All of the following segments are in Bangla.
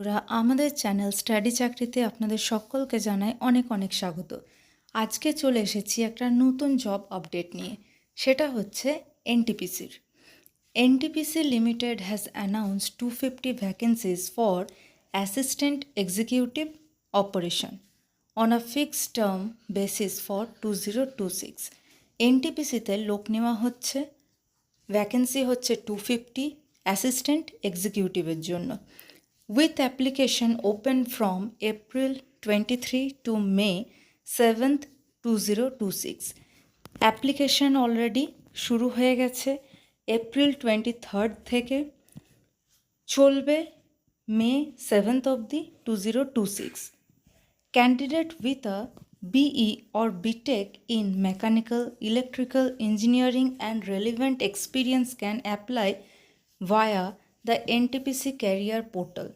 ওরা আমাদের চ্যানেল স্টাডি চাকরিতে আপনাদের সকলকে জানাই অনেক অনেক স্বাগত। আজকে চলে এসেছি একটা নতুন জব আপডেট নিয়ে, সেটা হচ্ছে এনটিপিসির। NTPC limited has announced 250 vacancies for assistant executive operation on a fixed term basis for 2026। এনটিপিসিতে লোক নেওয়া হচ্ছে, ভ্যাকেন্সি হচ্ছে 250 অ্যাসিস্ট্যান্ট এক্সিকিউটিভের জন্য। With application open from April 23 to May 7th 2026. Application already শুরু হয়ে গেছে এপ্রিল 23rd থেকে, চলবে মে 7th অবধি 2026. Candidate with a BE or BTech in mechanical, electrical engineering and relevant experience can apply via the NTPC career portal.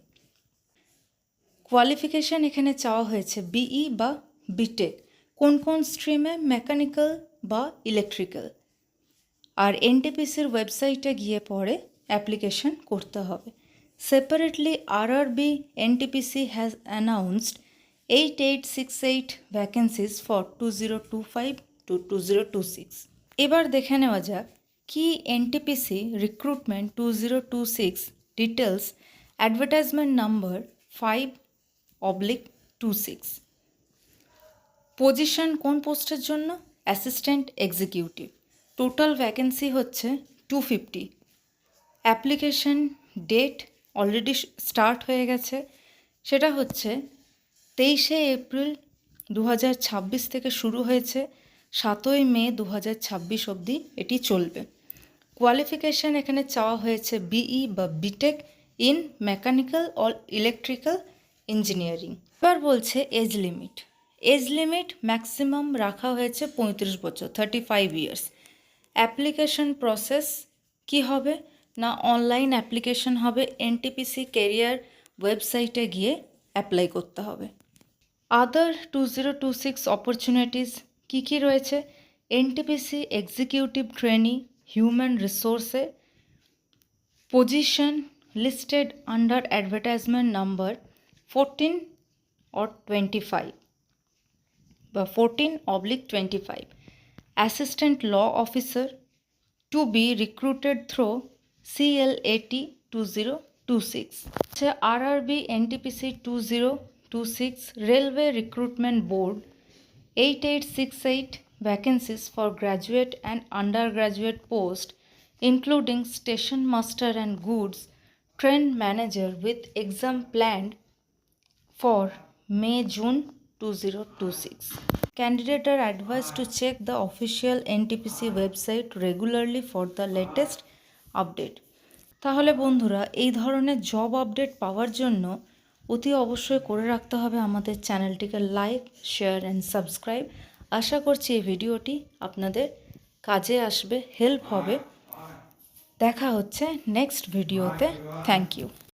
Qualification এখানে চাওয়া হয়েছে বিই বা বিটেক, কোন কোন স্ট্রিমে, মেকানিক্যাল বা ইলেকট্রিক্যাল। আর এনটিপিসির ওয়েবসাইটে গিয়ে পরে অ্যাপ্লিকেশন করতে হবে। Separately RRB NTPC has announced 8868 vacancies for 2025 to 2026। এবার দেখে নেওয়া যাক কি NTPC recruitment 2026 details, advertisement number 5/26। Position কোন পোস্টের জন্য? Assistant executive. টোটাল ভ্যাকেন্সি হচ্ছে 250। অ্যাপ্লিকেশন ডেট অলরেডি স্টার্ট হয়ে গেছে, সেটা হচ্ছে 23শে এপ্রিল 2026 থেকে শুরু হয়েছে, 7ই মে 2026 অবধি এটি চলবে। কোয়ালিফিকেশান এখানে চাওয়া হয়েছে বিই বা BTech in mechanical or electrical engineering. এবার বলছে age limit. Age limit maximum রাখা হয়েছে 35 বছর, 35 ইয়ার্স। অ্যাপ্লিকেশন প্রসেস কি হবে না, অনলাইন অ্যাপ্লিকেশন হবে, এনটিপিসি ক্যারিয়ার ওয়েবসাইটে গিয়ে অ্যাপ্লাই করতে হবে। আদার 2026 অপরচুনিটিস কী কী রয়েছে? এনটিপিসি এক্সিকিউটিভ ট্রেনি হিউম্যান রিসোর্সে, position listed under advertisement number 14 or 25 বা 14/25. Assistant Law Officer to be recruited through CLAT 2026. RRB NTPC 2026 Railway Recruitment Board 8868 vacancies for graduate and undergraduate post, including station master and goods train manager, with exam planned for May-June 2026. Candidates are advised to check the official NTPC website regularly for the latest update. তাহলে বন্ধুরা, এই ধরনের জব আপডেট পাওয়ার জন্য অতি অবশ্যই করে রাখতে হবে আমাদের চ্যানেলটিকে লাইক, শেয়ার অ্যান্ড সাবস্ক্রাইব। আশা করছি এই ভিডিওটি আপনাদের কাজে আসবে, হেল্প হবে। দেখা হচ্ছে নেক্সট ভিডিওতে। Thank you.